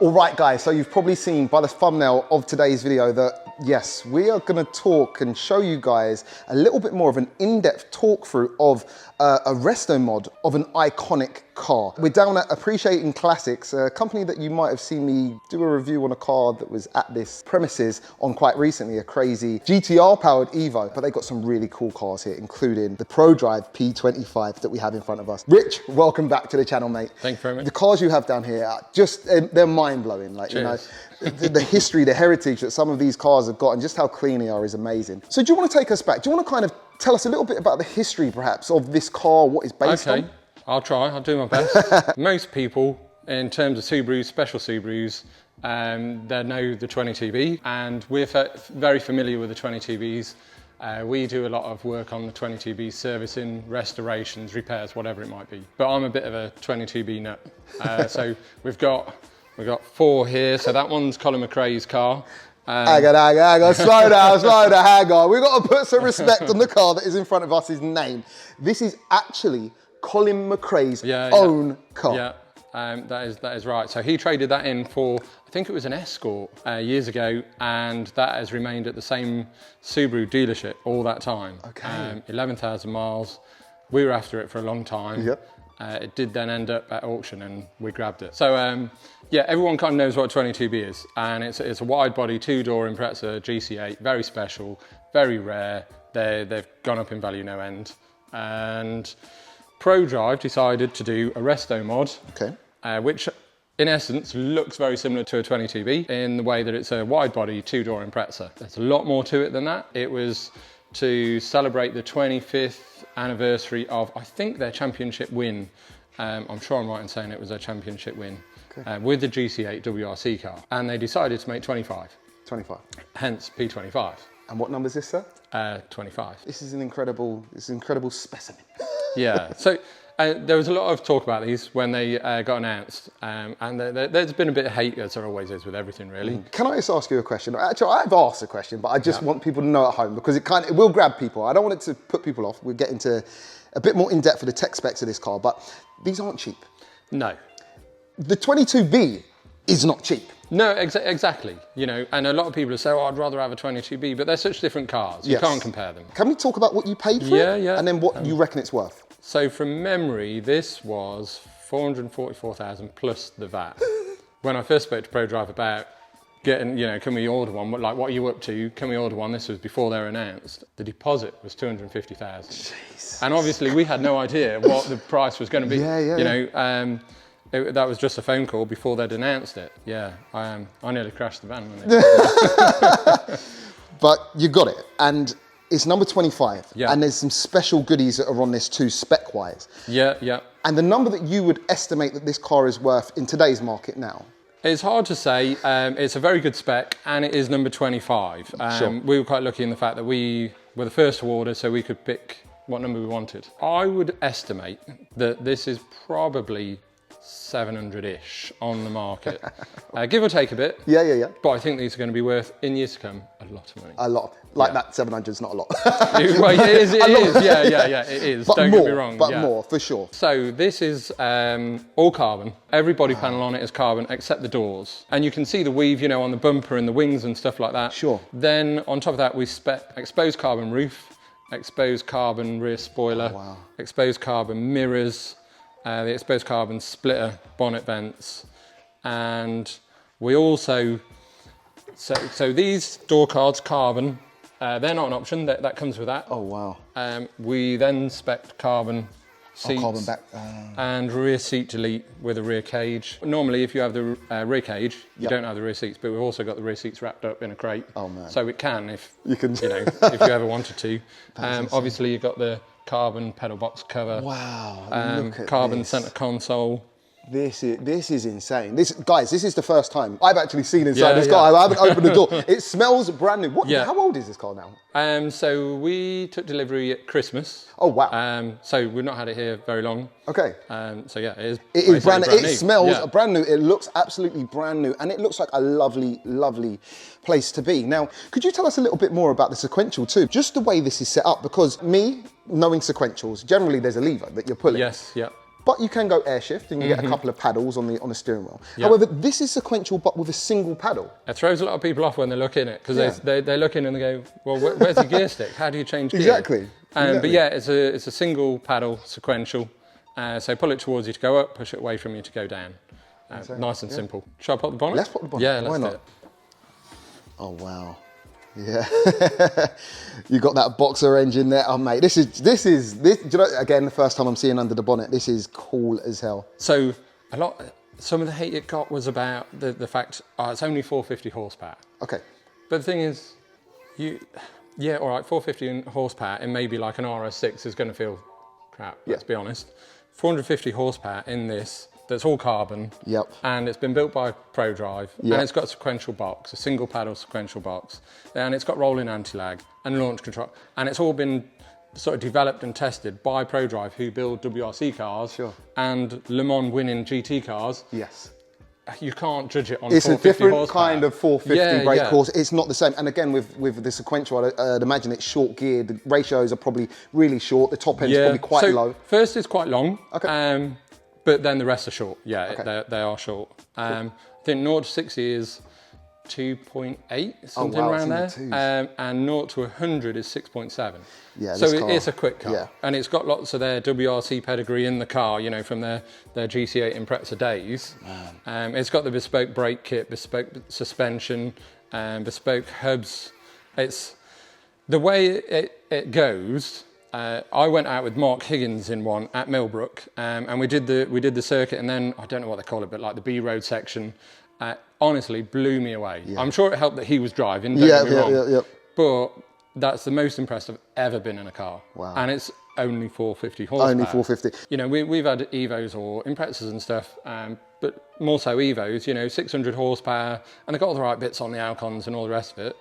All right, guys, so you've probably seen by the thumbnail of today's video that, yes, we are gonna talk and show you guys a little bit more of an in-depth talk through of a resto mod of an iconic car. We're down at Appreciating Classics, a company that you might have seen me do a review on a car that was at this premises on quite recently, a crazy GTR-powered Evo. But they got some really cool cars here, including the Prodrive P25 that we have in front of us. Rich, welcome back to the channel, mate. Thank you very much. The cars you have down here are just, they're mind-blowing. Like, Cheers. you know, the history, the heritage that some of these cars have got and just how clean they are is amazing. So do you want to take us back? Do you want to kind of tell us a little bit about the history, perhaps, of this car, what it's based on? I'll try, I'll do my best. Most people, in terms of Subarus, special Subarus, they know the 22B, and we're very familiar with the 22Bs. We do a lot of work on the 22B, servicing, restorations, repairs, whatever it might be. But I'm a bit of a 22B nut. So we've got 4 here. So that one's Colin Mcrea's car. Hang on, slow down, hang on. We've got to put some respect on the car that is in front of us, his name. This is actually Colin Mcrea's own car. Yeah, that is right. So he traded that in for, I think it was an Escort years ago, and that has remained at the same Subaru dealership all that time. Okay. 11,000 miles. We were after it for a long time. Yep. It did then end up at auction and we grabbed it. So yeah, everyone kind of knows what a 22B is, and it's a wide body 2-door Impreza GC8, very special, very rare. They've gone up in value no end. And Prodrive decided to do a resto mod, which in essence looks very similar to a 22B in the way that it's a wide body 2-door Impreza. There's a lot more to it than that. It was to celebrate the 25th anniversary of, I think, their championship win. I'm sure I'm right in saying it was their championship win with the GC8 WRC car. And they decided to make 25. 25. Hence P25. And what number is this, sir? 25. This is an incredible specimen. Yeah, so there was a lot of talk about these when they got announced, and there's been a bit of hate, as there always is with everything, really. Can I just ask you a question? Actually, I've asked a question, but I just want people to know at home, because it will grab people. I don't want it to put people off. We'll get into a bit more in depth for the tech specs of this car, but these aren't cheap. No. The 22B is not cheap. No, exactly. You know, and a lot of people say, "Oh, I'd rather have a 22B," but they're such different cars. You can't compare them. Can we talk about what you paid for it? Yeah. And then what you reckon it's worth? So from memory, this was 444,000 plus the VAT. When I first spoke to Prodrive about getting, you know, can we order one? Like, what are you up to? Can we order one? This was before they were announced. The deposit was 250,000. Jeez. And obviously we had no idea what the price was going to be. You know, that was just a phone call before they'd announced it. Yeah, I nearly crashed the van when they But you got it, and it's number 25. Yeah. And there's some special goodies that are on this too, spec-wise. Yeah. And the number that you would estimate that this car is worth in today's market now? It's hard to say. It's a very good spec, and it is number 25. We were quite lucky in the fact that we were the first to order, so we could pick what number we wanted. I would estimate that this is probably 700-ish on the market. Give or take a bit. Yeah. But I think these are going to be worth, in years to come, a lot of money. A lot. Like that 700 is not a lot. Well, it is. Yeah, it is. But Don't more, get me wrong. But more, for sure. So this is all carbon. Every body panel on it is carbon except the doors. And you can see the weave, you know, on the bumper and the wings and stuff like that. Sure. Then on top of that, we spec exposed carbon roof, exposed carbon rear spoiler, exposed carbon mirrors, the exposed carbon splitter bonnet vents, and we also, so these door cards carbon, they're not an option, that comes with that. Oh wow. We then spec carbon seats carbon back. and rear seat delete with a rear cage. Normally if you have the rear cage, you don't have the rear seats, but we've also got the rear seats wrapped up in a crate. Oh man. So it can, if you know, if you ever wanted to. Obviously you've got the carbon pedal box cover. Wow, look at carbon this. center console. This is insane. Guys, this is the first time I've actually seen inside this car. I haven't opened the door. It smells brand new. How old is this car now? So we took delivery at Christmas. Oh wow. So we've not had it here very long. Okay. So yeah, it is brand new. It smells brand new. It looks absolutely brand new, and it looks like a lovely, lovely place to be. Now, could you tell us a little bit more about the sequential too? Just the way this is set up, because me knowing sequentials, generally there's a lever that you're pulling. Yes. Yeah. but you can go air shift and you get a couple of paddles on the steering wheel. Yep. However, this is sequential but with a single paddle. It throws a lot of people off when they look in it because they look in and they go, well, where's the gear stick? How do you change gear? Exactly. But yeah, it's a single paddle sequential. So pull it towards you to go up, push it away from you to go down. Nice and simple. Shall I pop the bonnet? Let's pop the bonnet. Yeah, Why let's not? do it. Oh wow. Yeah, you got that boxer engine there. Oh mate, this. Do you know, again, the first time I'm seeing under the bonnet, this is cool as hell. So some of the hate it got was about the fact it's only 450 horsepower. Okay. But the thing is, all right, 450 horsepower in maybe like an RS6 is going to feel crap. Let's be honest. 450 horsepower in this. That's all carbon. Yep. And it's been built by Prodrive. Yep. And it's got a sequential box, a single paddle sequential box. And it's got rolling anti-lag and launch control. And it's all been sort of developed and tested by Prodrive, who build WRC cars and Le Mans winning GT cars. Yes. You can't judge it on it's 450 a different horsepower. kind of 450 brake course. It's not the same. And again, with the sequential, I'd imagine it's short geared. The ratios are probably really short. The top end is probably quite low. First is quite long. Okay. But then the rest are short. Yeah, they are short. I think 0 to 60 is 2.8, something around there. And 0 to 100 is 6.7. Yeah, so it's a quick car. Yeah. And it's got lots of their WRC pedigree in the car, you know, from their GC8 Impreza days. It's got the bespoke brake kit, bespoke suspension, bespoke hubs. It's the way it goes. I went out with Mark Higgins in one at Millbrook, and we did the circuit, and then I don't know what they call it, but like the B road section, honestly blew me away. Yeah. I'm sure it helped that he was driving. Don't get me wrong, but that's the most impressed I've ever been in a car. Wow. And it's only 450 horsepower. Only 450. You know, we've had Evos or Imprezas and stuff, but more so Evos. You know, 600 horsepower, and they've got all the right bits on the Alcons and all the rest of it.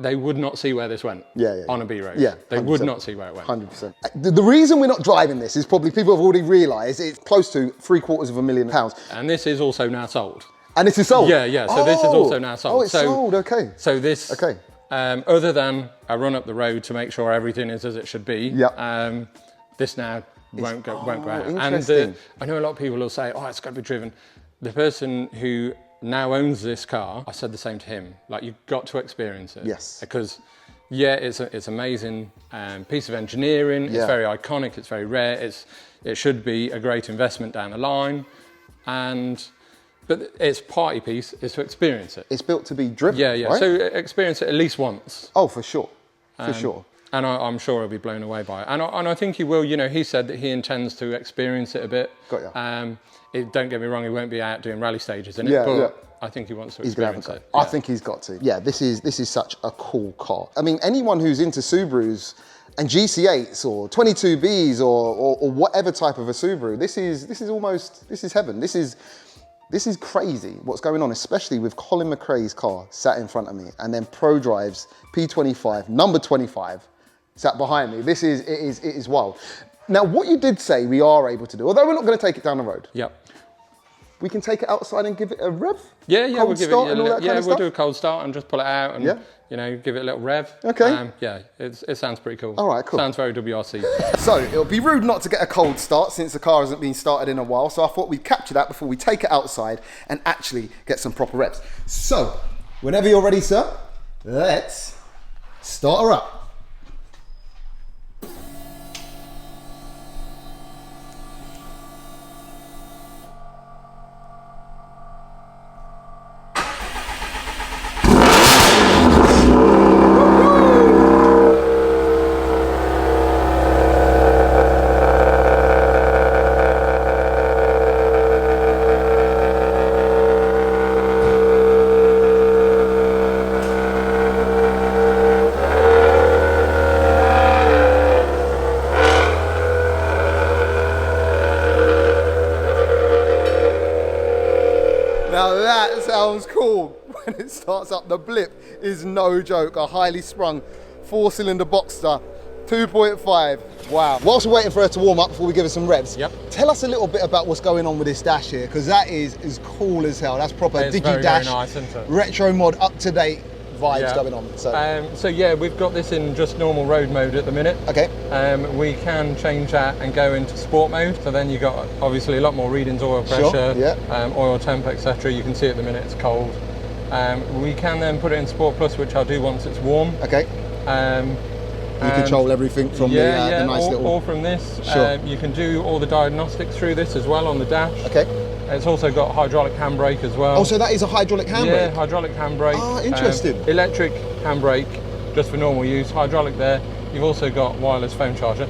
They would not see where this went on a B road. Yeah, they would not see where it went. 100%. The reason we're not driving this is probably people have already realised it's close to £750,000. And this is also now sold. And this is sold? Yeah, so this is also now sold. Oh, it's sold, okay. So this, other than a run up the road to make sure everything is as it should be, this now won't go out. And I know a lot of people will say, oh, it's got to be driven. The person who now owns this car, I said the same to him. Like, you've got to experience it. Yes. Because, it's amazing piece of engineering. It's very iconic. It's very rare. It should be a great investment down the line. But its party piece is to experience it. It's built to be driven. Yeah. Right? So experience it at least once. Oh, for sure. For sure. And I'm sure he'll be blown away by it. And I think he will. You know, he said that he intends to experience it a bit. Got ya. Don't get me wrong, he won't be out doing rally stages in it, but I think he wants to experience it. I think he's got to. Yeah, this is such a cool car. I mean, anyone who's into Subarus and GC8s or 22Bs or whatever type of a Subaru, this is heaven. This is crazy what's going on, especially with Colin Mcrea's car sat in front of me, and then Prodrive's P25, number 25, sat behind me. It is wild. Now, what you did say we are able to do, although we're not going to take it down the road. Yep. We can take it outside and give it a rev? Yeah, we'll give it we'll do a cold start and just pull it out and you know, give it a little rev. Okay. It sounds pretty cool. All right, cool. Sounds very WRC. So it'll be rude not to get a cold start since the car hasn't been started in a while. So I thought we'd capture that before we take it outside and actually get some proper revs. So whenever you're ready, sir, let's start her up. Now that sounds cool. When it starts up, the blip is no joke. A highly sprung 4-cylinder Boxster 2.5. Wow. Whilst we're waiting for her to warm up before we give her some revs, tell us a little bit about what's going on with this dash here, because that is as cool as hell. That's proper Digi dash, very nice, isn't it? retro mod, up to date vibes going on. So yeah, we've got this in just normal road mode at the minute. Okay. We can change that and go into sport mode. So then you got obviously a lot more readings, oil pressure, oil temp, etc. You can see at the minute it's cold. We can then put it in Sport Plus, which I'll do once it's warm. Okay. You control everything from the nice little... all from this. Sure. You can do all the diagnostics through this as well on the dash. Okay. It's also got hydraulic handbrake as well. Oh, so that is a hydraulic handbrake? Yeah, hydraulic handbrake. Ah, interesting. Electric handbrake, just for normal use. Hydraulic there. You've also got wireless phone charger.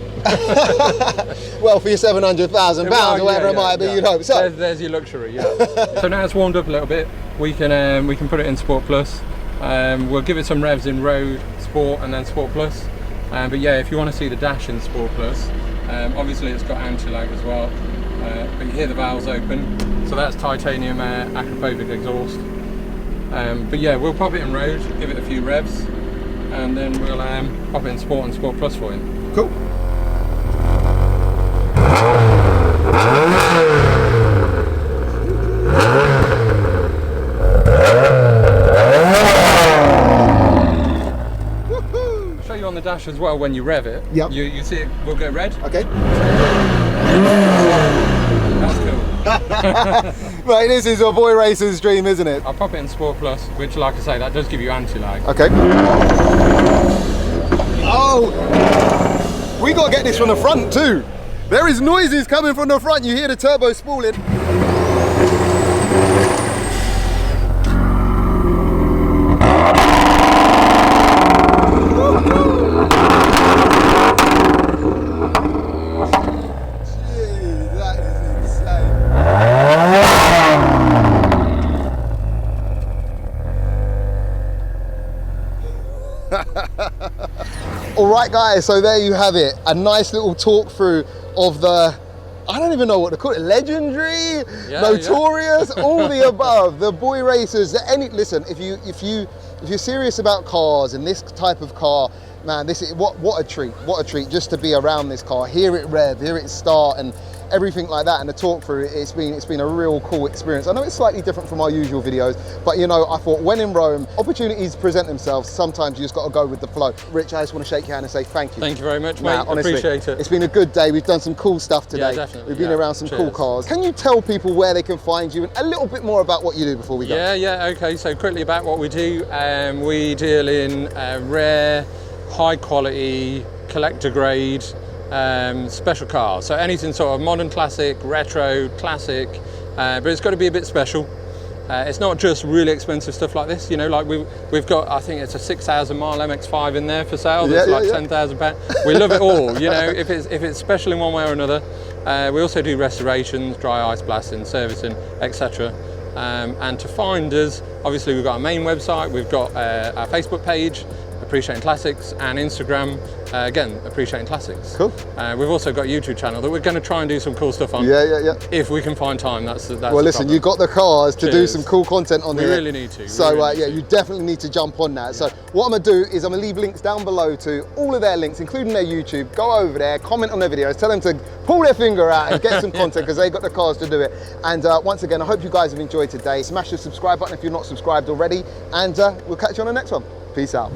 Well, for your £700,000 or whatever it might be, you'd hope so. There's your luxury, yeah. So now it's warmed up a little bit, we can put it in Sport Plus. We'll give it some revs in road, sport, and then Sport Plus. But yeah, if you want to see the dash in Sport Plus, obviously it's got anti-lag as well. But you hear the valves open, so that's titanium acrophobic exhaust. But yeah, we'll pop it in road, give it a few revs, and then we'll pop it in sport and Sport Plus for you. Cool. Show you on the dash as well when you rev it. Yep. You see it will go red. Okay. That's cool. Right, this is a boy racer's dream, isn't it? I'll pop it in Sport Plus, which, like I say, that does give you anti-lag. Okay. Oh! We got to get this from the front too. There is noises coming from the front. You hear the turbo spooling. All right, guys, so there you have it. A nice little talk through of the, I don't even know what to call it, legendary, notorious, all the above, the boy racers. Listen, if you're serious about cars and this type of car, man, this is what a treat just to be around this car, hear it rev, hear it start, and everything like that, and the talk through it. It's been a real cool experience. I know it's slightly different from our usual videos, but you know, I thought when in Rome, opportunities present themselves. Sometimes you just got to go with the flow. Rich, I just want to shake your hand and say thank you. Thank you very much, mate. Honestly, appreciate it. It's been a good day. We've done some cool stuff today. Yeah, definitely. We've been around some cool cars. Can you tell people where they can find you and a little bit more about what you do before we go? Yeah, okay. So quickly about what we do. We deal in rare, high quality, collector grade, special cars. So anything sort of modern classic, retro, classic, but it's got to be a bit special. It's not just really expensive stuff like this, you know, like we've got, I think it's a 6,000 mile MX-5 in there for sale. That's like £10,000. We love it all, you know, if it's special in one way or another. We also do restorations, dry ice blasting, servicing, etc. And to find us, obviously we've got our main website, we've got our Facebook page, Appreciating Classics, and Instagram, again, Appreciating Classics. Cool. We've also got a YouTube channel that we're going to try and do some cool stuff on. Yeah. If we can find time, that's well, listen, you've got the cars to do some cool content on there. We really need to. So yeah, you definitely need to jump on that. So what I'm going to do is I'm going to leave links down below to all of their links, including their YouTube. Go over there, comment on their videos, tell them to pull their finger out and get some content because they've got the cars to do it. And once again, I hope you guys have enjoyed today. Smash the subscribe button if you're not subscribed already, and we'll catch you on the next one. Peace out.